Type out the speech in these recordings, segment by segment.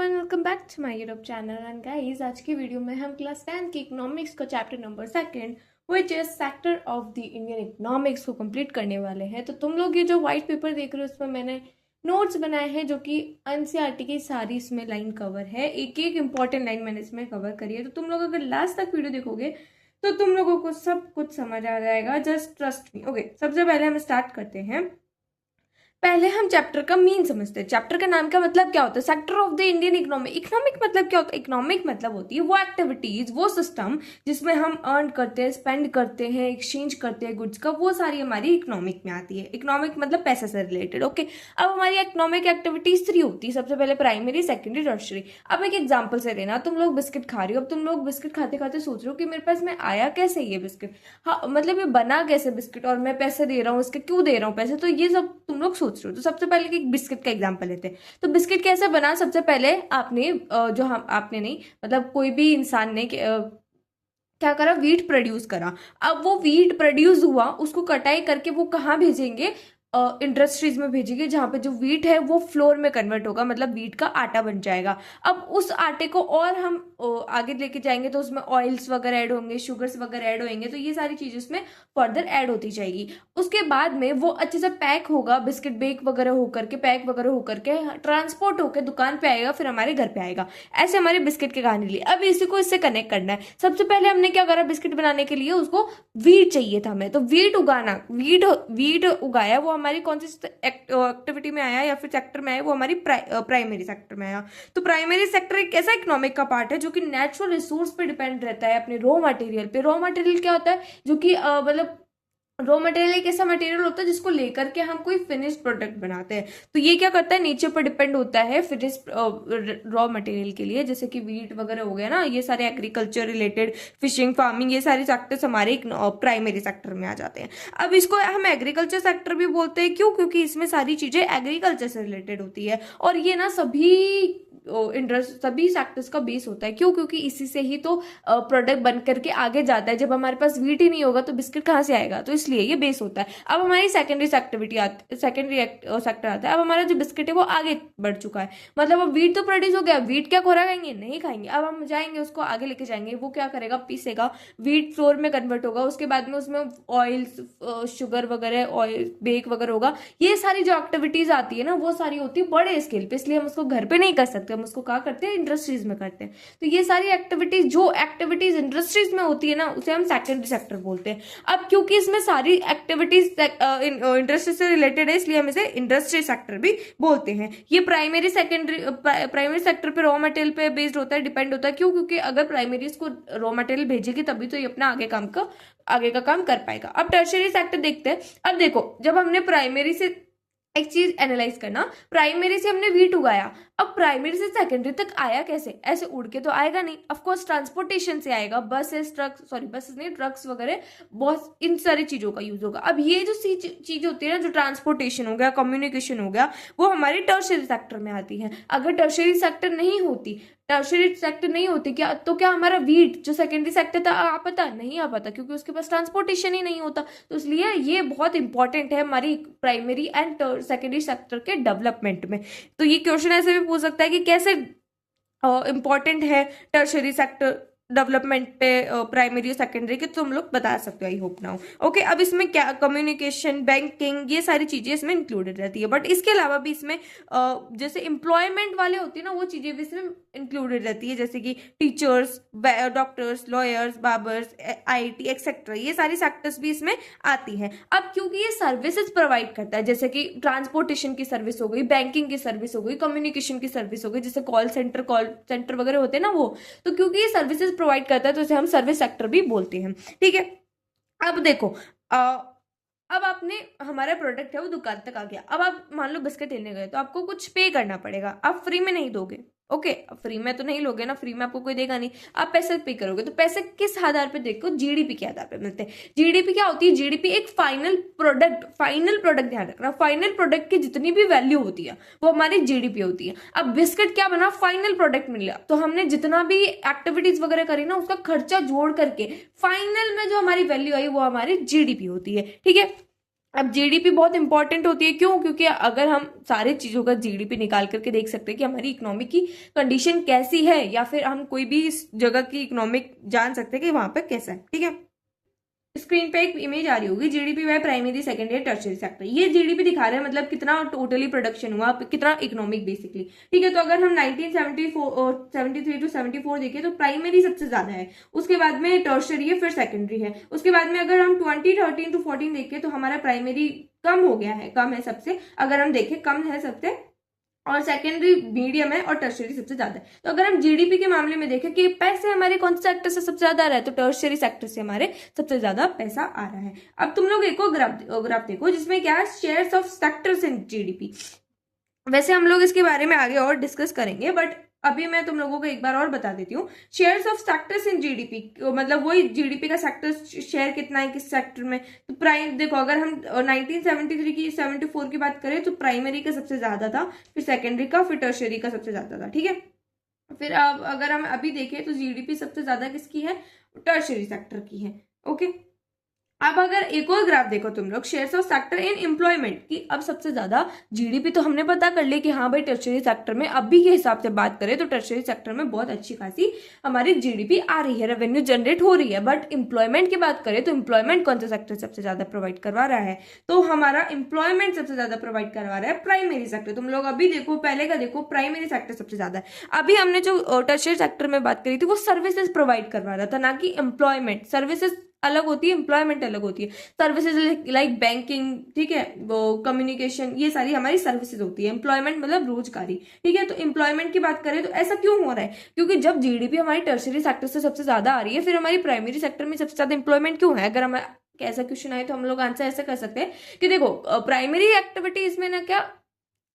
Everyone, welcome back to my YouTube channel. And guys, आज की video में हम क्लास 10 की इकोनॉमिक्स का chapter number 2 which is sector of the Indian economics को कंप्लीट करने वाले हैं। तो तुम लोग ये जो व्हाइट पेपर देख रहे हो, उसमें मैंने नोट्स बनाए हैं जो कि एनसीईआरटी की सारी इसमें लाइन कवर है। एक एक इंपॉर्टेंट लाइन मैंने इसमें कवर करी है। तो तुम लोग अगर लास्ट तक वीडियो देखोगे तो तुम लोगों को सब कुछ समझ आ जाएगा। Just trust me. ओके, सबसे पहले हम स्टार्ट करते हैं। पहले हम चैप्टर का मीन समझते हैं। चैप्टर का नाम का मतलब क्या होता है? Sector of the Indian economy. Economic मतलब क्या होता है? इकोनॉमिक मतलब होती है वो एक्टिविटीज, वो सिस्टम जिसमें हम अर्न करते हैं, स्पेंड करते हैं, एक्सचेंज करते हैं गुड्स का, वो सारी हमारी इकोनॉमिक में आती है। इकोनॉमिक मतलब पैसे से रिलेटेड। ओके, अब हमारी इकोनॉमिक एक्टिविटीज 3 होती है। सबसे पहले प्राइमरी, सेकेंडरी, टर्शरी। अब एक एग्जाम्पल से लेना, तुम लोग बिस्किट खा रही हो। अब तुम लोग बिस्किट खाते खाते सोच रहे हो कि मेरे पास में आया कैसे ये बिस्किट, हाँ मतलब ये बना कैसे बिस्किट, और मैं पैसे दे रहा हूँ, इसके क्यों दे रहा हूँ पैसे। तो ये सब तुम लोग सोच रहे हो। तो सबसे पहले एक बिस्किट का एग्जांपल लेते हैं। तो बिस्किट कैसे बना? सबसे पहले आपने जो हम आपने नहीं मतलब कोई भी इंसान ने क्या करा, वीट प्रोड्यूस करा। अब वो वीट प्रोड्यूस हुआ, उसको कटाई करके वो कहाँ भेजेंगे? इंडस्ट्रीज में भेजेंगे, जहाँ पे जो वीट है वो फ्लोर में कन्वर्ट होगा, मतलब वीट का आटा बन जाएगा। अब उस आटे को और हम आगे लेके जाएंगे तो उसमें ऑयल्स वगैरह ऐड होंगे, शुगर्स वगैरह ऐड होंगे, तो ये सारी चीजें उसमें फर्दर ऐड होती जाएगी। उसके बाद में वो अच्छे से पैक होगा, बिस्किट बेक वगैरह होकर के, पैक वगैरह होकर के ट्रांसपोर्ट होकर दुकान पे आएगा, फिर हमारे घर पे आएगा। ऐसे हमारे बिस्किट की कहानी ली। अब इसी को इससे कनेक्ट करना है। सबसे पहले हमने क्या करा, बिस्किट बनाने के लिए उसको वीट चाहिए था हमें, तो वीट उगाना, वीट उगाया। वो हमारी कौन सी एक्टिविटी में आया या फिर सेक्टर में आया? वो हमारी प्राइमरी सेक्टर में आया। तो प्राइमरी सेक्टर एक ऐसा इकोनॉमिक का पार्ट है जो कि नेचुरल रिसोर्स पे डिपेंड रहता है, अपने रॉ मटेरियल पे। रॉ मटेरियल क्या होता है? जो कि मतलब रॉ मटेरियल एक ऐसा मटेरियल होता है जिसको लेकर के हम कोई फिनिश्ड प्रोडक्ट बनाते हैं। तो ये क्या करता है, नेचर पर डिपेंड होता है फिनिश्ड रॉ मटेरियल के लिए, जैसे कि वीट वगैरह हो गया ना, ये सारे एग्रीकल्चर रिलेटेड, फिशिंग, फार्मिंग, ये सारे सेक्टर्स हमारे प्राइमरी सेक्टर में आ जाते हैं। अब इसको हम एग्रीकल्चर सेक्टर भी बोलते हैं। क्यों? क्योंकि इसमें सारी चीजें एग्रीकल्चर से रिलेटेड होती है, और ये ना सभी सेक्टर्स का बेस होता है। क्यों? क्योंकि इसी से ही तो प्रोडक्ट बन करके आगे जाता है। जब हमारे पास वीट ही नहीं होगा तो बिस्किट कहाँ से आएगा? तो इसलिए ये बेस होता है। अब हमारी सेकेंडरी सेक्टर आता है। अब हमारा जो बिस्किट है वो आगे बढ़ चुका है, मतलब अब वीट तो प्रोड्यूस हो गया। वीट क्या खोरा खाएंगे? नहीं खाएंगे। अब हम जाएंगे उसको आगे लेके जाएंगे, वो क्या करेगा, पीसेगा, वीट फ्लोर में कन्वर्ट होगा, उसके बाद में उसमें ऑयल्स, शुगर वगैरह, ऑयल बेक वगैरह होगा। ये सारी जो एक्टिविटीज आती है ना, वो सारी होती है बड़े स्केल पे, इसलिए हम उसको घर पे नहीं कर सकते, हम उसको कहाँ करते हैं, इंडस्ट्रीज में करते हैं। तो ये सारी एक्टिविटीज, जो एक्टिविटीज इंडस्ट्रीज में होती है ना, उसे हम सेकेंडरी सेक्टर बोलते हैं। अब क्योंकि इसमें सारी एक्टिविटीज इंडस्ट्री से रिलेटेड है, इसलिए हम इसे इंडस्ट्री सेक्टर भी बोलते हैं। ये प्राइमरी सेक्टर पे रॉ मटेरियल पे बेस्ड होता है, डिपेंड होता है। क्यों? क्योंकि अगर प्राइमरी इसको रॉ मटेरियल भेजेगी तभी तो ये अपना आगे का काम कर पाएगा। अब टर्शरी सेक्टर देखते हैं। अब देखो, जब हमने प्राइमरी से एक चीज एनालाइज करना, प्राइमरी से हमने वीट उगाया, अब प्राइमरी से सेकेंडरी तक आया कैसे? ऐसे उड़ के तो आएगा नहीं, ऑफ कोर्स ट्रांसपोर्टेशन से आएगा। बसेस नहीं, ट्रक्स वगैरह, बहुत इन सारी चीजों का यूज होगा। अब ये जो चीज होती है ना, जो ट्रांसपोर्टेशन हो गया, कम्युनिकेशन हो गया, वो हमारी टर्शरी सेक्टर में आती है। अगर टर्शरी सेक्टर नहीं होती क्या, तो क्या हमारा वीट जो सेकेंडरी सेक्टर था आ पाता? नहीं आ पाता, क्योंकि उसके पास ट्रांसपोर्टेशन ही नहीं होता। तो इसलिए ये बहुत इंपॉर्टेंट है हमारी प्राइमरी एंड सेकेंडरी सेक्टर के डेवलपमेंट में। तो ये क्वेश्चन ऐसे भी पूछ सकता है कि कैसे इंपॉर्टेंट है टर्शरी सेक्टर डेवलपमेंट पे प्राइमरी और सेकेंडरी के, तुम लोग बता सकते हो, आई होप नाउ। ओके, अब इसमें क्या, कम्युनिकेशन, बैंकिंग, ये सारी चीजें इसमें इंक्लूडेड रहती है। बट इसके अलावा भी इसमें जैसे एम्प्लॉयमेंट वाले होती है ना, वो चीजें भी इसमें इंक्लूडेड रहती है, जैसे कि teachers, doctors, lawyers, barbers, IT etcetera, ये सारी सेक्टर्स भी इसमें आती है। अब क्योंकि ये सर्विसेज प्रोवाइड करता है, जैसे कि ट्रांसपोर्टेशन की सर्विस हो गई, बैंकिंग की सर्विस हो गई, कम्युनिकेशन की सर्विस हो गई, जैसे कॉल सेंटर वगैरह होते हैं ना, वो तो क्योंकि ये सर्विसेज प्रोवाइड करता है तो इसे हम सर्विस सेक्टर भी बोलते हैं। ठीक है, अब देखो, अब आपने, हमारा प्रोडक्ट है वो दुकान तक आ गया। अब आप मान लो बिस्किट लेने गए, तो आपको कुछ पे करना पड़ेगा, आप फ्री में नहीं दोगे। ओके, फ्री में तो नहीं लोगे ना, फ्री में आपको कोई देगा नहीं, आप पैसे पे करोगे। तो पैसे किस आधार पे देखो, जीडीपी के आधार पे मिलते हैं। जीडीपी क्या होती है? जीडीपी एक फाइनल प्रोडक्ट, ध्यान रखना, फाइनल प्रोडक्ट की जितनी भी वैल्यू होती है वो हमारी जीडीपी होती है। अब बिस्किट क्या बना, फाइनल प्रोडक्ट मिला, तो हमने जितना भी एक्टिविटीज वगैरह करी ना, उसका खर्चा जोड़ करके फाइनल में जो हमारी वैल्यू आई वो हमारी जीडीपी होती है। ठीक है, अब जीडीपी बहुत इंपॉर्टेंट होती है, क्यों? क्योंकि अगर हम सारे चीजों का जीडीपी निकाल करके देख सकते हैं कि हमारी इकोनॉमिक की कंडीशन कैसी है, या फिर हम कोई भी इस जगह की इकोनॉमिक जान सकते हैं कि वहां पे कैसा है। ठीक है, स्क्रीन पे एक इमेज आ रही होगी, GDP by primary secondary tertiary sector. ये जीडीपी दिखा रहा है, मतलब कितना टोटली प्रोडक्शन हुआ, कितना इकोनॉमिक बेसिकली। ठीक है, तो अगर हम 1973 टू 74 देखें तो प्राइमरी सबसे ज्यादा है, उसके बाद में टर्शियरी है, फिर सेकेंडरी है। उसके बाद में अगर हम 2013 टू 14 देखें तो हमारा प्राइमरी कम हो गया है, कम है सबसे, अगर हम देखें कम है सबसे, और सेकेंडरी मीडियम है, और टर्शियरी सबसे ज्यादा है। तो अगर हम जीडीपी के मामले में देखें कि पैसे हमारे कौन से सेक्टर से सबसे ज्यादा आ रहा है, तो टर्शियरी सेक्टर से हमारे सबसे ज्यादा पैसा आ रहा है। अब तुम लोग एक और ग्राफ देखो जिसमें क्या है, shares of sectors in GDP. वैसे हम लोग इसके बारे में आगे और डिस्कस करेंगे, बट अभी मैं तुम लोगों को एक बार और बता देती हूँ। Shares of sectors in GDP, मतलब वही जीडीपी का सेक्टर शेयर कितना है किस सेक्टर में। तो प्राइम देखो, अगर हम 1973 की 74 की बात करें तो प्राइमरी का सबसे ज्यादा था, फिर सेकेंडरी का, फिर टर्शियरी का सबसे ज्यादा था। ठीक है, फिर अब अगर हम अभी देखें तो जीडीपी सबसे ज्यादा किसकी है, टर्शियरी सेक्टर की है। ओके, अब अगर एक और ग्राफ देखो तुम लोग, shares of sector in employment की, अब सबसे ज्यादा जीडीपी तो हमने पता कर ली कि हाँ भाई टर्शियरी सेक्टर में, अभी के हिसाब से बात करें तो टर्शियरी सेक्टर में बहुत अच्छी खासी हमारी जीडीपी आ रही है, रेवेन्यू जनरेट हो रही है। बट एम्प्लॉयमेंट की बात करें तो एम्प्लॉयमेंट कौन सा सेक्टर सबसे ज्यादा प्रोवाइड करवा रहा है, तो हमारा एम्प्लॉयमेंट सबसे ज्यादा प्रोवाइड करवा रहा है प्राइमरी सेक्टर। तुम लोग अभी देखो, पहले का देखो, प्राइमरी सेक्टर सबसे ज्यादा है। अभी हमने जो टर्शियरी सेक्टर में बात करी थी वो सर्विसेज प्रोवाइड करवा रहा था, ना कि एम्प्लॉयमेंट। सर्विसेज अलग होती है, एम्प्लॉयमेंट अलग होती है। सर्विसेज लाइक बैंकिंग, ठीक है, वो कम्युनिकेशन, ये सारी हमारी सर्विसेज होती है। एम्प्लॉयमेंट मतलब रोजगारी। ठीक है, तो एम्प्लॉयमेंट की बात करें तो ऐसा क्यों हो रहा है, क्योंकि जब जीडीपी हमारी टर्शियरी सेक्टर से सबसे ज्यादा आ रही है, फिर हमारी प्राइमरी सेक्टर में सबसे ज्यादा एम्प्लॉयमेंट क्यों है। अगर हम ऐसा क्वेश्चन आए तो हम लोग आंसर ऐसे कर सकते हैं कि देखो, प्राइमरी एक्टिविटी इसमें ना क्या,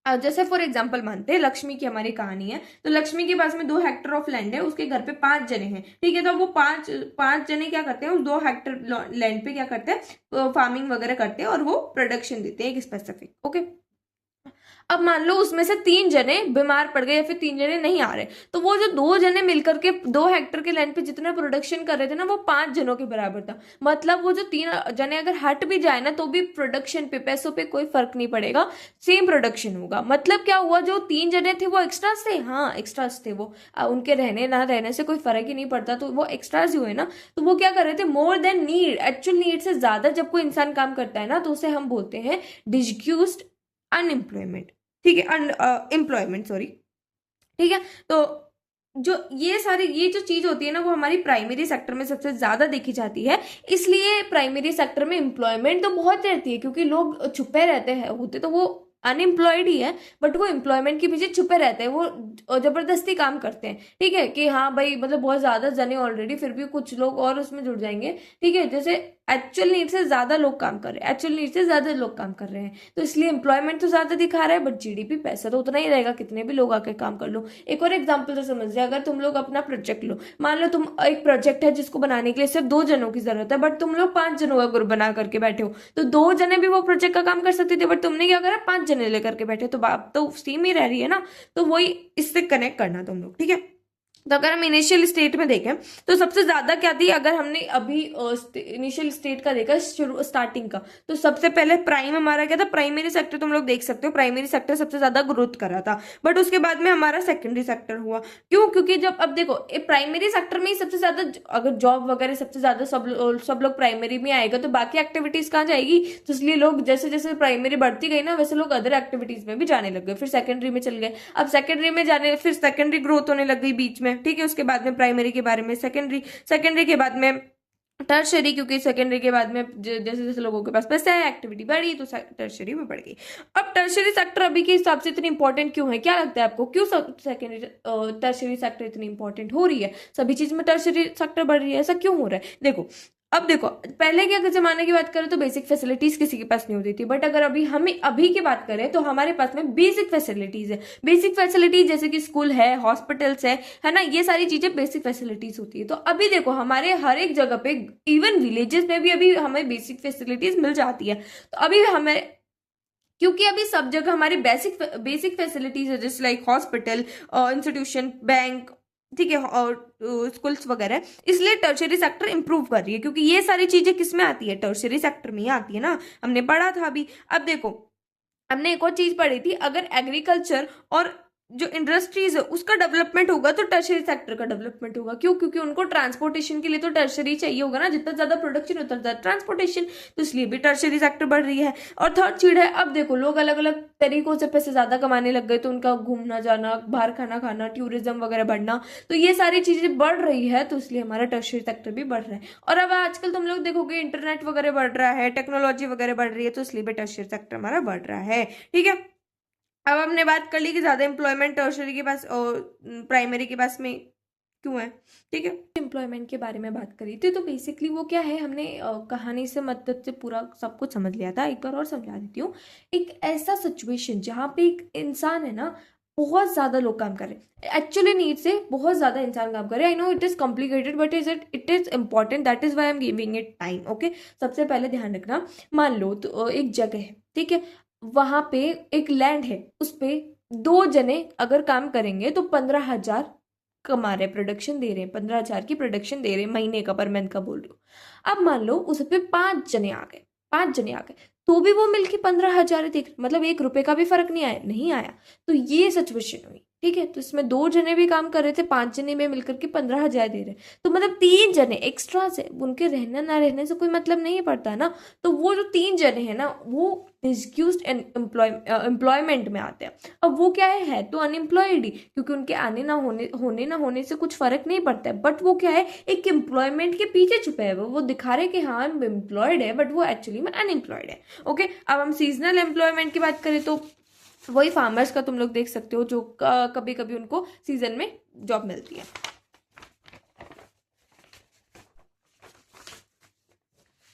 जैसे फॉर एग्जाम्पल मानते हैं लक्ष्मी की हमारी कहानी है, तो लक्ष्मी के पास में 2 हेक्टर ऑफ लैंड है, उसके घर पे 5 जने हैं। ठीक है, तो वो पांच जने क्या करते हैं, उस 2 हेक्टर लैंड पे क्या करते हैं, फार्मिंग वगैरह करते हैं, और वो प्रोडक्शन देते हैं एक स्पेसिफिक। ओके, अब मान लो उसमें से 3 जने बीमार पड़ गए, या फिर 3 जने नहीं आ रहे, तो वो जो 2 जने मिलकर के 2 हेक्टर के लैंड पे जितना प्रोडक्शन कर रहे थे ना, वो 5 जनों के बराबर था। मतलब वो जो 3 जने अगर हट भी जाए ना, तो भी प्रोडक्शन पे, पैसों पे कोई फर्क नहीं पड़ेगा, सेम प्रोडक्शन होगा। मतलब क्या हुआ, जो 3 जने थे वो एक्स्ट्रास थे, हाँ एक्स्ट्रास थे वो, उनके रहने ना रहने से कोई फर्क ही नहीं पड़ता, तो वो एक्स्ट्रास ही हुए ना। तो वो क्या कर रहे थे, more than need, actual need से ज्यादा जब कोई इंसान काम करता है ना, तो उसे हम बोलते हैं डिस्क्यूज्ड अनएम्प्लॉयमेंट। ठीक है, एम्प्लॉयमेंट, सॉरी। ठीक है, तो जो ये सारी ये जो चीज होती है ना, वो हमारी प्राइमरी सेक्टर में सबसे ज्यादा देखी जाती है। इसलिए प्राइमरी सेक्टर में एम्प्लॉयमेंट तो बहुत रहती है, क्योंकि लोग छुपे रहते हैं, होते तो वो अनएम्प्लॉयड ही है, बट वो एम्प्लॉयमेंट के पीछे छुपे रहते हैं, वो जबरदस्ती काम करते हैं। ठीक है, कि हाँ भाई मतलब बहुत ज्यादा जने ऑलरेडी, फिर भी कुछ लोग और उसमें जुड़ जाएंगे। ठीक है, जैसे एक्चुअल नीड से ज्यादा लोग काम कर रहे हैं, एक्चुअल नीड से ज्यादा लोग काम कर रहे हैं, तो इसलिए एम्प्लॉयमेंट तो ज्यादा दिखा रहा है, बट जीडीपी पैसा तो उतना ही रहेगा, कितने भी लोग आके काम कर लो। एक और एग्जाम्पल तो समझ जाए, अगर तुम लोग अपना प्रोजेक्ट लो, मान लो तुम एक प्रोजेक्ट है जिसको बनाने के लिए सिर्फ 2 जनों की जरूरत है, बट तुम लोग 5 जनों का ग्रुप बना करके बैठे हो, तो 2 जने भी वो प्रोजेक्ट का काम कर सकते थे, बट तुमने क्या करा, 5 जने लेकर के बैठे, तो बात तो सेम ही रह रही है ना। तो वही इससे कनेक्ट करना तुम लोग। ठीक है, तो अगर हम इनिशियल स्टेट में देखें तो सबसे ज्यादा क्या थी, अगर हमने अभी इनिशियल स्टेट का देखा, शुरू स्टार्टिंग का, तो सबसे पहले प्राइम हमारा क्या था, प्राइमरी सेक्टर। तुम लोग देख सकते हो प्राइमरी सेक्टर सबसे ज्यादा ग्रोथ कर रहा था, बट उसके बाद में हमारा सेकेंडरी सेक्टर हुआ। क्यों? क्योंकि जब अब देखो प्राइमरी सेक्टर में ही सबसे ज्यादा, अगर जॉब वगैरह सबसे ज्यादा सब लोग प्राइमरी में आएगा, तो बाकी एक्टिविटीज कहाँ जाएगी, तो इसलिए लोग जैसे जैसे प्राइमरी बढ़ती गई ना, वैसे लोग अदर एक्टिविटीज में भी जाने लग गए, फिर सेकेंडरी में चल गए। अब सेकेंडरी में जाने, फिर सेकेंडरी ग्रोथ होने लग गई बीच में। ठीक है, उसके बाद में प्राइमरी के बारे में सेकेंडरी, सेकेंडरी के बाद में टर्शरी, क्योंकि सेकेंडरी के बाद में जैसे जैसे लोगों के पास पैसा है, एक्टिविटी बढ़ी, तो टर्शरी में बढ़ गई। अब टर्शरी सेक्टर अभी के हिसाब से इतनी इंपॉर्टेंट क्यों है, क्या लगता है आपको, क्यों सेकेंडरी टर्शरी सेक्टर इतनी इंपॉर्टेंट हो रही है, सभी चीज में टर्शरी सेक्टर बढ़ रही है, ऐसा क्यों हो रहा है? देखो, अब देखो, पहले के अगर जमाने की बात करें तो बेसिक फैसिलिटीज किसी के पास नहीं होती थी, बट अगर अभी की बात करें तो हमारे पास में बेसिक फैसिलिटीज है। बेसिक फैसिलिटीज जैसे कि स्कूल है, हॉस्पिटल्स है ना, ये सारी चीजें बेसिक फैसिलिटीज होती है। तो अभी देखो हमारे हर एक जगह पे, इवन विलेजेस में भी अभी हमें बेसिक फैसिलिटीज मिल जाती है। तो अभी हमें, क्योंकि अभी सब जगह हमारी बेसिक फैसिलिटीज है, जैसे लाइक हॉस्पिटल, इंस्टीट्यूशन, बैंक, ठीक है, और स्कूल्स वगैरह, इसलिए टर्शरी सेक्टर इंप्रूव कर रही है, क्योंकि ये सारी चीजें किस में आती है, टर्शरी सेक्टर में ही आती है ना, हमने पढ़ा था अभी। अब देखो, हमने एक और चीज पढ़ी थी, अगर एग्रीकल्चर और जो इंडस्ट्रीज है उसका डेवलपमेंट होगा तो टर्शरी सेक्टर का डेवलपमेंट होगा। क्यों? क्योंकि उनको ट्रांसपोर्टेशन के लिए तो टर्शरी चाहिए होगा ना, जितना ज्यादा प्रोडक्शन उतना ज्यादा ट्रांसपोर्टेशन, तो इसलिए भी टर्शरी सेक्टर बढ़ रही है। और थर्ड चीज है, अब देखो लोग अलग अलग तरीकों से पैसे ज्यादा कमाने लग गए, तो उनका घूमना जाना, बाहर खाना खाना, टूरिज्म वगैरह बढ़ना, तो ये सारी चीजें बढ़ रही है, तो इसलिए हमारा टर्शरी सेक्टर भी बढ़ रहा है। और अब आजकल तुम लोग देखोगे इंटरनेट वगैरह बढ़ रहा है, टेक्नोलॉजी वगैरह बढ़ रही है, तो इसलिए भी टर्शरी सेक्टर हमारा बढ़ रहा है। ठीक है, अब हमने बात कर ली कि ज्यादा एम्प्लॉयमेंट टर्शरी के पास और प्राइमरी के पास में क्यों है। ठीक है, एम्प्लॉयमेंट के बारे में बात करी थी, तो बेसिकली वो क्या है, हमने कहानी से मदद से पूरा सब कुछ समझ लिया था। एक बार और समझा देती हूँ। एक ऐसा सिचुएशन जहाँ पे एक इंसान है ना, बहुत ज्यादा लोग काम कर रहे हैं, एक्चुअली नीड से बहुत ज्यादा इंसान काम कर रहे हैं। I know it is complicated but it is important, that is why I am giving it time. Okay, सबसे पहले ध्यान रखना, मान लो तो एक जगह है, ठीक है, वहां पे एक लैंड है, उस पे 2 जने अगर काम करेंगे तो 15,000 कमा रहे, प्रोडक्शन दे रहे हैं, 15,000 की प्रोडक्शन दे रहे हैं महीने का, पर मंथ का बोल रही हूँ। अब मान लो उस पे 5 जने आ गए, 5 जने आ गए, तो भी वो मिलके 15,000 देख, मतलब 1 रुपए का भी फर्क नहीं आया, नहीं आया। तो ये सिचुएशन हुई। ठीक है, तो इसमें 2 जने भी काम कर रहे थे, 5 जने में मिलकर के 15,000 दे रहे, तो मतलब 3 जने एक्स्ट्रा से, उनके रहने ना रहने से कोई मतलब नहीं पड़ता है ना। तो वो जो 3 जने हैं ना, वो डिस्क्यूज्ड एम्प्लॉयमेंट में आते हैं। अब वो क्या है तो अनएम्प्लॉयड ही, क्योंकि उनके आने ना होने से कुछ फर्क नहीं पड़ता है, बट वो क्या है, एक एम्प्लॉयमेंट के पीछे छुपे है, वो दिखा रहे कि हाँ एम्प्लॉयड है, बट वो एक्चुअली में अनएम्प्लॉयड है। ओके, अब हम सीजनल एम्प्लॉयमेंट की बात करें तो वही फार्मर्स का तुम लोग देख सकते हो, जो कभी कभी उनको सीजन में जॉब मिलती है।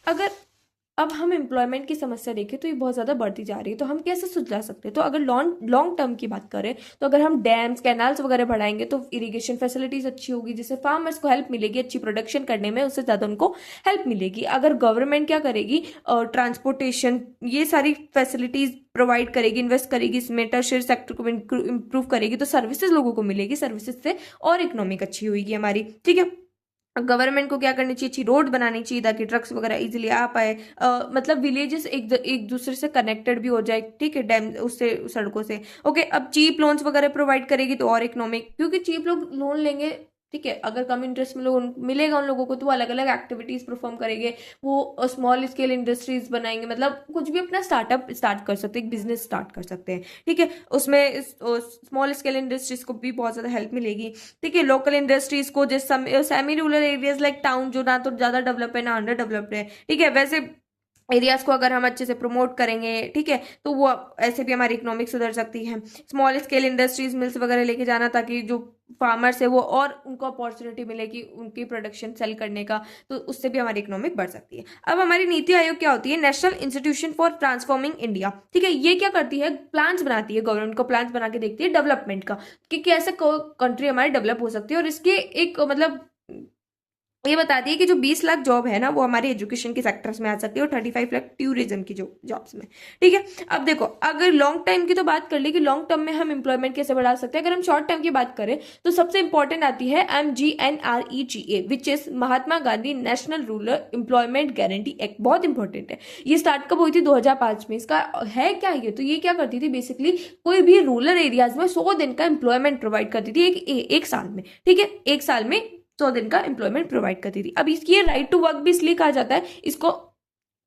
अगर अब हम एम्प्लॉयमेंट की समस्या देखें तो ये बहुत ज़्यादा बढ़ती जा रही है, तो हम कैसे सुलझा सकते हैं? तो अगर लॉन्ग टर्म की बात करें तो अगर हम डैम्स कैनाल्स वगैरह बढ़ाएंगे तो इरिगेशन फैसिलिटीज अच्छी होगी, जिससे फार्मर्स को हेल्प मिलेगी अच्छी प्रोडक्शन करने में, उससे ज़्यादा उनको हेल्प मिलेगी। अगर गवर्नमेंट क्या करेगी, ट्रांसपोर्टेशन ये सारी फैसिलिटीज प्रोवाइड करेगी, इन्वेस्ट करेगी इसमें, टर्शियरी सेक्टर को इम्प्रूव करेगी, तो सर्विसेज लोगों को मिलेगी, सर्विसेज से और इकोनॉमिक अच्छी होगी हमारी। ठीक है, गवर्नमेंट को क्या करनी चाहिए, अच्छी रोड बनानी चाहिए ताकि ट्रक्स वगैरह इजीली आ पाए, मतलब विलेजेस एक दूसरे से कनेक्टेड भी हो जाए। ठीक है, डैम उससे, सड़कों से। ओके, अब चीप लोन्स वगैरह प्रोवाइड करेगी तो और इकोनॉमिक, क्योंकि चीप लोग लोन लेंगे, ठीक है, अगर कम इंटरेस्ट में लोन मिलेगा उन लोगों को, तो वो अलग अलग एक्टिविटीज परफॉर्म करेंगे, वो स्मॉल स्केल इंडस्ट्रीज बनाएंगे, मतलब कुछ भी अपना स्टार्टअप स्टार्ट कर सकते हैं, एक बिजनेस स्टार्ट कर सकते हैं। ठीक है, उसमें स्मॉल स्केल इंडस्ट्रीज को भी बहुत ज्यादा हेल्प मिलेगी। ठीक है, लोकल इंडस्ट्रीज को, जैसे semi rural areas like town, जो ना तो ज्यादा डेवलप है ना अंडर डेवलप्ड है, ठीक है, वैसे एरियाज को अगर हम अच्छे से प्रमोट करेंगे, ठीक है, तो वो ऐसे भी हमारी इकोनॉमिक सुधर सकती है। स्मॉल स्केल इंडस्ट्रीज, मिल्स वगैरह लेके जाना, ताकि जो फार्मर्स है वो और उनको अपॉर्चुनिटी मिलेगी उनकी प्रोडक्शन सेल करने का, तो उससे भी हमारी इकोनॉमिक बढ़ सकती है। अब हमारी नीति आयोग क्या होती है, national institution for transforming India. ठीक है, ये क्या करती है, प्लान्स बनाती है, गवर्नमेंट को प्लान्स बना के देखती है डेवलपमेंट का, कि कैसे कंट्री हमारी डेवलप हो सकती है, और इसके एक मतलब ये बताती है कि जो 20 लाख जॉब है ना, वो हमारे एजुकेशन के सेक्टर्स में आ सकती है, और 35 लाख टूरिज्म की जो जॉब्स में। ठीक है, अब देखो, अगर लॉन्ग टाइम की तो बात कर ली कि लॉन्ग टर्म में हम एम्प्लॉयमेंट कैसे बढ़ा सकते हैं, अगर हम शॉर्ट टर्म की बात करें तो सबसे इंपॉर्टेंट आती है MGNREGA, which is Mahatma Gandhi national rural employment guarantee act. बहुत इंपॉर्टेंट है, ये स्टार्ट कब हुई थी, 2005 में। इसका है क्या ये, तो ये क्या करती थी, बेसिकली कोई भी रूरल एरियाज में 100 दिन का एम्प्लॉयमेंट प्रोवाइड करती थी, एक साल में। ठीक है, एक साल में 100 दिन का एम्प्लॉयमेंट प्रोवाइड करती थी। अब इसकी राइट टू वर्क भी इसलिए कहा जाता है, इसको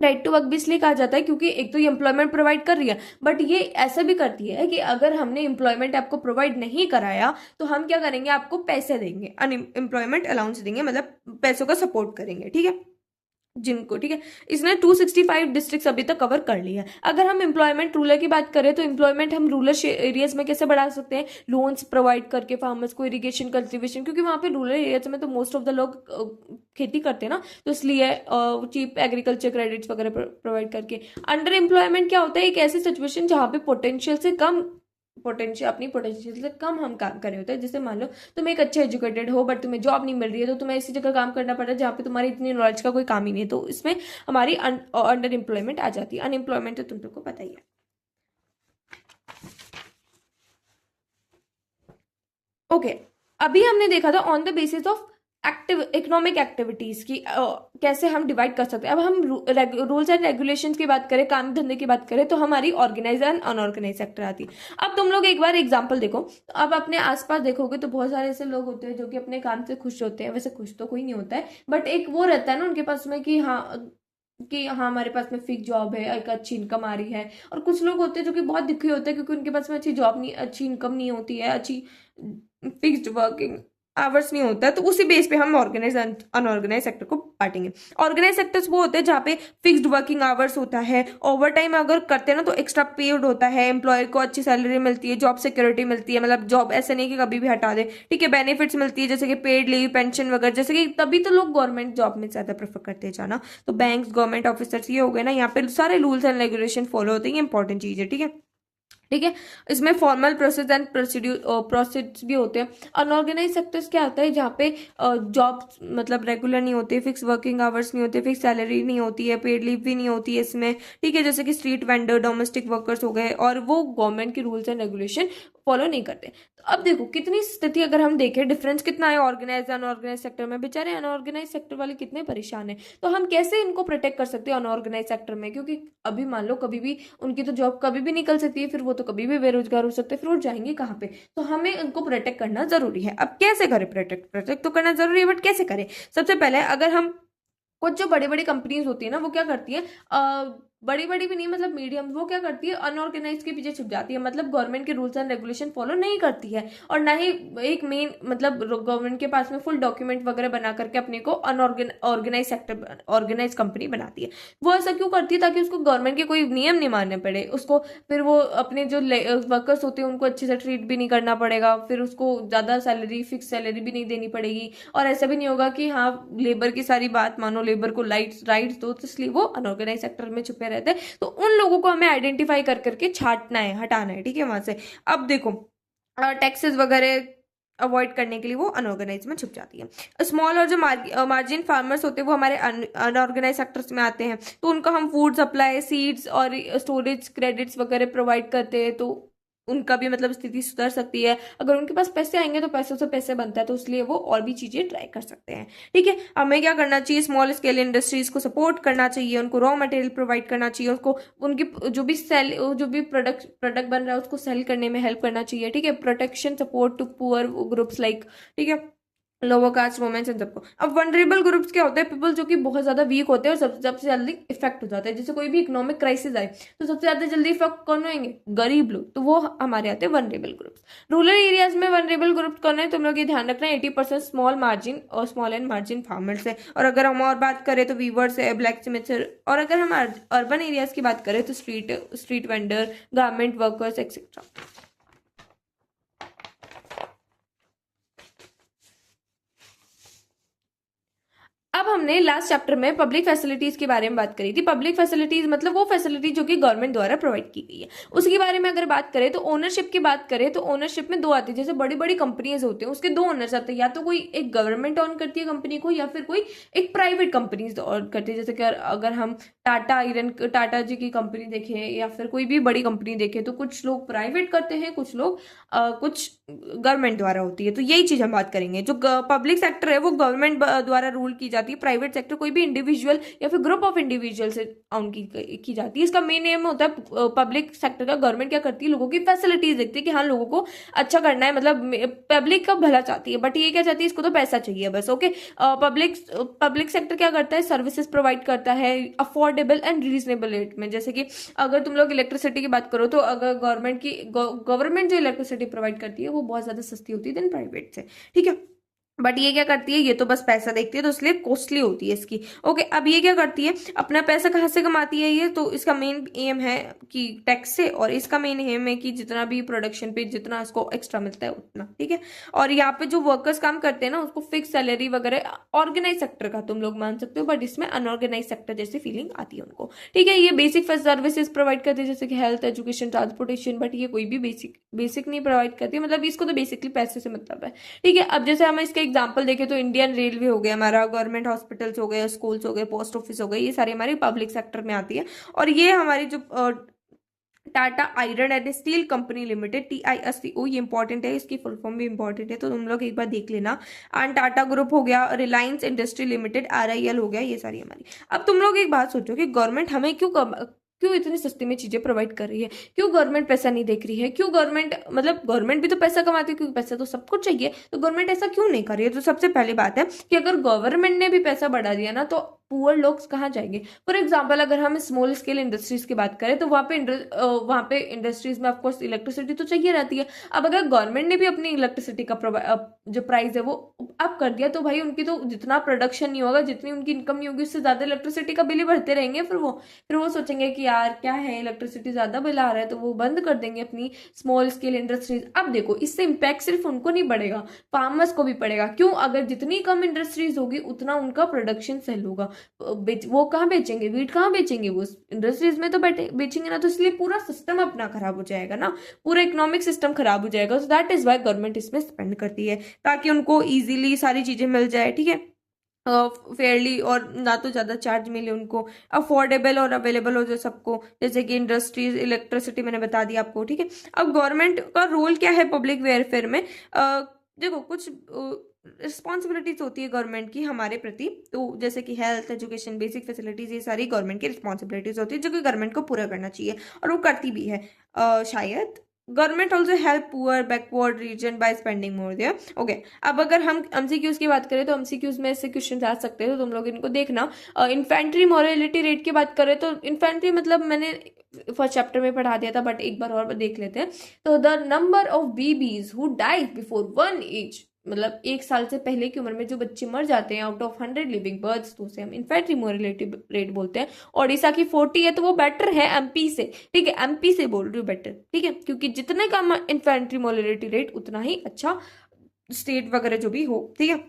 राइट टू वर्क भी इसलिए कहा जाता है क्योंकि एक तो ये एम्प्लॉयमेंट प्रोवाइड कर रही है, बट ये ऐसा भी करती है कि अगर हमने एम्प्लॉयमेंट आपको प्रोवाइड नहीं कराया तो हम क्या करेंगे, आपको पैसे देंगे, अनएम्प्लॉयमेंट अलाउंस देंगे, मतलब पैसों का सपोर्ट करेंगे। ठीक है, जिनको, ठीक है, इसने 265 डिस्ट्रिक्ट अभी तक कवर कर लिया है। अगर हम एम्प्लॉयमेंट रूरल की बात करें तो एम्प्लॉयमेंट हम रूरल एरियाज में कैसे बढ़ा सकते हैं, लोन्स प्रोवाइड करके फार्मर्स को, इरिगेशन, कल्टीवेशन, क्योंकि वहाँ पे रूरल एरियाज में तो मोस्ट ऑफ द लोग खेती करते हैं ना, तो इसलिए चीप एग्रीकल्चर क्रेडिट्स वगैरह प्रोवाइड करके। अंडर एम्प्लॉयमेंट क्या होता है, एक ऐसी सिचुएशन जहाँ पे पोटेंशियल से कम, अपनी पोटेंशियल से कम हम काम कर रहे होते हैं। जैसे मान लो तुम एक अच्छे एजुकेटेड हो बट तुम्हें जॉब नहीं मिल रही है, तो तुम्हें ऐसी जगह काम करना पड़ रहा है जहाँ पे तुम्हारी इतनी नॉलेज का कोई काम ही नहीं है, तो इसमें हमारी अंडर एम्प्लॉयमेंट आ जाती है। अनएम्प्लॉयमेंट तो तुम लोग को पता ही है। ओके, अभी हमने देखा था on the basis of active economic activities की कैसे हम डिवाइड कर सकते हैं। अब हम रूल्स एंड रेगुलेशंस की बात करें, काम धंधे की बात करें, तो हमारी ऑर्गेनाइज एंड अनऑर्गेनाइज सेक्टर आती है। अब तुम लोग एक बार एग्जांपल देखो, तो अब अपने आसपास देखोगे तो बहुत सारे ऐसे लोग होते हैं जो कि अपने काम से खुश होते हैं। वैसे खुश तो कोई नहीं होता है, बट एक वो रहता है ना उनके पास में कि हाँ हमारे पास में फिक्स जॉब है, एक अच्छी इनकम आ रही है। और कुछ लोग होते हैं जो कि बहुत दुखी होते हैं क्योंकि उनके पास में अच्छी जॉब नहीं, अच्छी इनकम नहीं होती है, अच्छी फिक्स्ड वर्किंग आवर्स नहीं होता है। तो उसी बेस पे हम ऑर्गेनाइज अनऑर्गेनाइज सेक्टर को बांटेंगे। ऑर्गेनाइज सेक्टर्स वो होते हैं जहाँ पे फिक्स्ड वर्किंग आवर्स होता है, ओवर टाइम अगर करते हैं ना तो एक्स्ट्रा पेड होता है, एम्प्लॉयर को अच्छी सैलरी मिलती है, जॉब सिक्योरिटी मिलती है, मतलब जॉब ऐसे नहीं कि कभी भी हटा दे, ठीक है। बेनिफिट्स मिलती है जैसे कि पेड लीव, पेंशन वगैरह, जैसे कि तभी तो लोग गवर्नमेंट जॉब में ज्यादा प्रेफर करते हैं जाना। तो बैंक, गवर्नमेंट ऑफिसर्स ये हो गए ना, यहाँ पे सारे रूल्स एंड रेगुलेशन फॉलो होते हैं, ये इंपॉर्टेंट चीज है, ठीक है। ठीक है, इसमें फॉर्मल प्रोसेस एंड प्रोसेस भी होते हैं। अनऑर्गेनाइज सेक्टर्स क्या होता है, जहाँ पे जॉब मतलब रेगुलर नहीं होती, फिक्स वर्किंग आवर्स नहीं होते, फिक्स सैलरी नहीं होती है, पेड लीव भी नहीं होती है इसमें, ठीक है। जैसे कि स्ट्रीट वेंडर, डोमेस्टिक वर्कर्स हो गए, और वो गवर्नमेंट के रूल्स एंड रेगुलेशन फॉलो नहीं करते। तो अब देखो कितनी स्थिति अगर हम देखें, डिफरेंस कितना है ऑर्गेनाइज अनऑर्गेनाइज सेक्टर में। बेचारे अनऑर्गेनाइज सेक्टर वाले कितने परेशान है। तो हम कैसे इनको प्रोटेक्ट कर सकते हैं अनऑर्गेनाइज सेक्टर में, क्योंकि अभी मान लो कभी भी उनकी तो जॉब कभी भी निकल सकती है, फिर वो तो कभी भी बेरोजगार हो सकते हैं, फिर वो जाएंगे कहाँ पे। तो हमें उनको प्रोटेक्ट करना जरूरी है। अब कैसे करें प्रोटेक्ट, प्रोटेक्ट तो करना जरूरी है, बट कैसे करें। सबसे पहले अगर हम कुछ जो बड़ी बड़ी कंपनीज होती है ना, वो क्या करती है, बड़ी बड़ी भी नहीं मतलब मीडियम, वो क्या करती है अनऑर्गेनाइज के पीछे छुप जाती है, मतलब गवर्नमेंट के रूल्स एंड रेगुलेशन फॉलो नहीं करती है, और ना ही एक मेन मतलब गवर्नमेंट के पास में फुल डॉक्यूमेंट वगैरह बना करके अपने को ऑर्गेनाइज सेक्टर, ऑर्गेनाइज कंपनी बनाती है। वो ऐसा क्यों करती है, ताकि उसको गवर्नमेंट के कोई नियम नहीं मानने पड़े, उसको फिर वो अपने जो वर्कर्स होते हैं उनको अच्छे से ट्रीट भी नहीं करना पड़ेगा, फिर उसको ज्यादा सैलरी, फिक्स सैलरी भी नहीं देनी पड़ेगी, और ऐसा भी नहीं होगा कि हाँ लेबर की सारी बात मानो, लेबर को राइट्स दो। तो इसलिए वो अनऑर्गेनाइज सेक्टर में छुपे रहते हैं। तो उन लोगों को हमें आइडेंटिफाई कर करके छांटना है, हटाना है, ठीक है, वहां से। अब देखो टैक्सेस वगैरह अवॉइड करने के लिए वो अनऑर्गेनाइज में छुप जाती है। स्मॉल और जो मार्जिन फार्मर्स होते हैं वो हमारे अनऑर्गेनाइज सेक्टर्स में आते हैं। तो उनको हम फूड सप्लाई, सीड्स और स्टोरेज क्रेडिट्स वगैरह प्रोवाइड करते हैं, तो उनका भी मतलब स्थिति सुधर सकती है। अगर उनके पास पैसे आएंगे तो पैसों से पैसे बनता है, तो इसलिए वो और भी चीजें ट्राई कर सकते हैं, ठीक है। हमें क्या करना चाहिए, स्मॉल स्केल इंडस्ट्रीज को सपोर्ट करना चाहिए, उनको रॉ मटेरियल प्रोवाइड करना चाहिए, उसको उनकी जो भी प्रोडक्ट प्रोडक्ट बन रहा है उसको सेल करने में हेल्प करना चाहिए, ठीक है। Protection support to poor groups like, ठीक है, लोअर कास्ट वुमेन्स इन सबको। अब वनरेबल ग्रुप्स क्या होते हैं, पीपल जो कि बहुत ज्यादा वीक होते हैं और सबसे जल्दी इफेक्ट हो जाते हैं। जैसे कोई भी इकोनॉमिक क्राइसिस आए तो सबसे ज्यादा जल्दी इफेक्ट कौन होंगे, गरीब लोग, तो वो हमारे आते हैं वनरेबल ग्रुप्स। रूरल एरियाज में वनरेबल ग्रुप्स कौन है, तुम लोग ये ध्यान रखना, 80% स्मॉल मार्जिन और स्मॉल एंड मार्जिन फार्मर्स है। और अगर हम और बात करें तो वीवर्स है, ब्लैक स्मिथ्स है। और अगर हम अर्बन एरियाज की बात करें तो street vendor, garment workers etcetera. अब हमने लास्ट चैप्टर में पब्लिक फैसिलिटीज के बारे में बात करी थी। पब्लिक फैसिलिटीज मतलब वो फैसिलिटी जो कि गवर्नमेंट द्वारा प्रोवाइड की गई है, उसके बारे में अगर बात करें तो ओनरशिप की बात करें तो ओनरशिप में दो आती है। जैसे बड़ी बड़ी कंपनीज होती हैं उसके दो ओनर्स आते हैं, या तो कोई एक गवर्नमेंट ओन करती है कंपनी को, या फिर कोई एक प्राइवेट कंपनीज ओन करती है। जैसे कि अगर हम टाटा जी की कंपनी देखें या फिर कोई भी बड़ी कंपनी देखें, तो कुछ लोग प्राइवेट करते हैं, कुछ लोग कुछ गवर्नमेंट द्वारा होती है। तो यही चीज हम बात करेंगे। जो पब्लिक सेक्टर है वो गवर्नमेंट द्वारा रूल की जाती है, प्राइवेट सेक्टर कोई भी इंडिविजुअल या फिर ग्रुप ऑफ इंडिविजुअल से ऑन की जाती है। इसका मेन एम होता है पब्लिक सेक्टर का, गवर्नमेंट क्या करती है, लोगों की फैसिलिटीज देखती है कि हाँ लोगों को अच्छा करना है, मतलब पब्लिक का भला चाहती है, बट ये क्या चाहती है, इसको तो पैसा चाहिए बस, ओके। पब्लिक सेक्टर क्या करता है, सर्विसेज प्रोवाइड करता है अफोर्डेबल एंड रीजनेबल रेट में। जैसे कि अगर तुम लोग इलेक्ट्रिसिटी की बात करो तो अगर गवर्नमेंट जो इलेक्ट्रिसिटी प्रोवाइड करती है वो बहुत ज्यादा सस्ती होती है देन प्राइवेट से, ठीक है। बट ये क्या करती है, ये तो बस पैसा देखती है, तो इसलिए कॉस्टली होती है इसकी, ओके। अब ये क्या करती है, अपना पैसा कहाँ से कमाती है ये, तो इसका मेन एम है कि टैक्स से, और इसका मेन एम है कि जितना भी प्रोडक्शन पे जितना इसको एक्स्ट्रा मिलता है उतना, ठीक है। और यहाँ पे जो वर्कर्स काम करते हैं ना उसको फिक्स सैलरी वगैरह ऑर्गेनाइज सेक्टर का तुम लोग मान सकते हो, बट इसमें अनऑर्गेनाइज सेक्टर जैसी फीलिंग आती है उनको, ठीक है। ये बेसिक सर्विसेज प्रोवाइड करते हैं जैसे कि हेल्थ, एजुकेशन, ट्रांसपोर्टेशन, बट ये कोई भी बेसिक नहीं प्रोवाइड करती, मतलब इसको तो बेसिकली पैसे से मतलब है, ठीक है। अब जैसे हम इसके एग्जाम्पल देखें तो इंडियन रेलवे हो गया हमारा, गवर्नमेंट हॉस्पिटल्स हो गए, स्कूल्स हो गए, पोस्ट ऑफिस हो गए, ये सारी हमारी पब्लिक सेक्टर में आती है। और ये हमारी जो Tata iron and steel company limited, TISCO, ये इंपॉर्टेंट है, इसकी फुल फॉर्म भी इंपॉर्टेंट है, तो तुम लोग एक बार देख लेना। एंड टाटा ग्रुप हो गया, रिलायंस इंडस्ट्री लिमिटेड, RIL हो गया, ये सारी हमारी। अब तुम लोग एक बात सोचो कि गवर्नमेंट हमें क्यों इतनी सस्ती में चीजें प्रोवाइड कर रही है, क्यों गवर्नमेंट पैसा नहीं देख रही है, क्यों गवर्नमेंट, मतलब गवर्नमेंट भी तो पैसा कमाती है, क्योंकि पैसा तो सबको चाहिए, तो गवर्नमेंट ऐसा क्यों नहीं कर रही है? तो सबसे पहली बात है कि अगर गवर्नमेंट ने भी पैसा बढ़ा दिया ना, तो पुअर लोग कहाँ जाएंगे? फॉर एग्जाम्पल, अगर हम स्मॉल स्केल इंडस्ट्रीज की बात करें, तो वहाँ पे इंडस्ट्रीज में ऑफकोर्स इलेक्ट्रिसिटी तो चाहिए रहती है। अब अगर गवर्नमेंट ने भी अपनी इलेक्ट्रिसिटी का जो प्राइस है वो अप कर दिया, तो भाई उनकी तो जितना प्रोडक्शन नहीं होगा, जितनी उनकी इनकम नहीं होगी, उससे ज्यादा इलेक्ट्रिसिटी का बिल ही भरते रहेंगे। फिर वो सोचेंगे कि यार क्या है, इलेक्ट्रिसिटी ज्यादा बिल आ रहा है, तो वो बंद कर देंगे अपनी स्मॉल स्केल इंडस्ट्रीज। अब देखो, इससे इम्पैक्ट सिर्फ उनको नहीं पड़ेगा, फार्मर्स को भी पड़ेगा। क्यों? अगर जितनी कम इंडस्ट्रीज होगी उतना उनका प्रोडक्शन सेल होगा। वो कहाँ बेचेंगे? वीट कहाँ बेचेंगे? वो इंडस्ट्रीज में तो बेचेंगे ना, तो इसलिए पूरा सिस्टम अपना खराब हो जाएगा ना, पूरा इकोनॉमिक सिस्टम खराब हो जाएगा। So that is why government इसमें स्पेंड करती है, ताकि उनको इजीली सारी चीजें मिल जाए, ठीक है, फेयरली, और ना तो ज़्यादा चार्ज मिले उनको, अफोर्डेबल और अवेलेबल हो जाए सबको, जैसे कि इंडस्ट्रीज, इलेक्ट्रिसिटी मैंने बता दिया आपको, ठीक है। अब गवर्नमेंट का रोल क्या है पब्लिक वेलफेयर में? देखो, कुछ रिस्पॉन्सिबिलिटीज होती है गवर्नमेंट की हमारे प्रति, तो जैसे कि हेल्थ, एजुकेशन, बेसिक फैसिलिटीज, ये सारी गवर्नमेंट की रिस्पॉन्सिबिलिटीज होती है, जो कि गवर्नमेंट को पूरा करना चाहिए, और वो करती भी है शायद। Government also help poor backward region by spending more there. Okay, अब अगर हम एमसीक्यूज की बात करें, तो एमसीक्यूज में ऐसे क्वेश्चन आ सकते हैं, तो तुम लोग इनको देखना। इन्फेंट्री मोरालिटी रेट की बात करें, तो इन्फेंट्री मतलब मैंने फर्स्ट चैप्टर में पढ़ा दिया था, बट एक बार और देख लेते हैं। तो the number of babies who dies before 1 age, मतलब 1 साल से पहले की उम्र में जो बच्चे मर जाते हैं आउट ऑफ 100 लिविंग बर्थ्स, तो उसे हम इन्फेंट्री मोरालिटी रेट बोलते हैं। ओडिशा की 40 है, तो वो बेटर है एमपी से, ठीक है, एमपी से बोल रही हूँ बेटर, ठीक है, क्योंकि जितने कम इन्फेंट्री मोरालिटी रेट उतना ही अच्छा स्टेट वगैरह जो भी हो, ठीक है।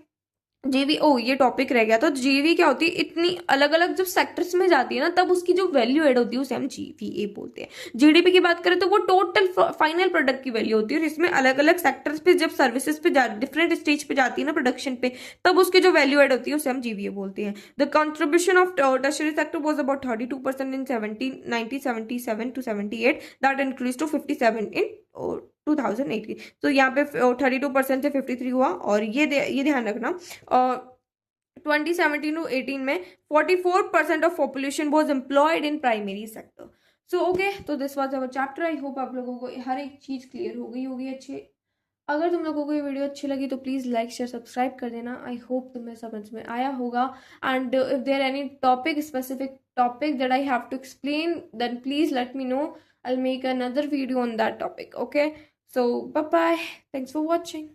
जीवी, ओ ये टॉपिक रह गया, तो जीवी क्या होती है? इतनी अलग अलग जब सेक्टर्स में जाती है ना, तब उसकी जो वैल्यू एड होती है उसे हम जीवीए बोलते हैं। जीडीपी की बात करें तो वो टोटल फाइनल प्रोडक्ट की वैल्यू होती है, और इसमें अलग अलग सेक्टर्स पे जब सर्विसेज पे डिफरेंट स्टेज पे जाती है ना प्रोडक्शन पे, तब उसकी जो वैल्यू एड होती है उसे हम जीवीए बोलते हैं। The contribution of tertiary sector was about 32% in 1977 to 78, that increase to 57 in 2018। तो यहाँ पे 32% से 53 हुआ, और ये ध्यान रखना, और 2017 to 18 में 44% of population was employed in primary sector. So okay, तो this was our chapter. I hope आप लोगों को हर एक चीज क्लियर हो गई होगी अच्छे। अगर तुम लोगों को ये वीडियो अच्छी लगी तो प्लीज़ लाइक शेयर सब्सक्राइब कर देना। आई होप तुम्हें समझ में आया होगा, and if there any topic, specific topic that I have to explain, then please let me know, I will make another video on that topic. Okay, so bye bye, thanks for watching.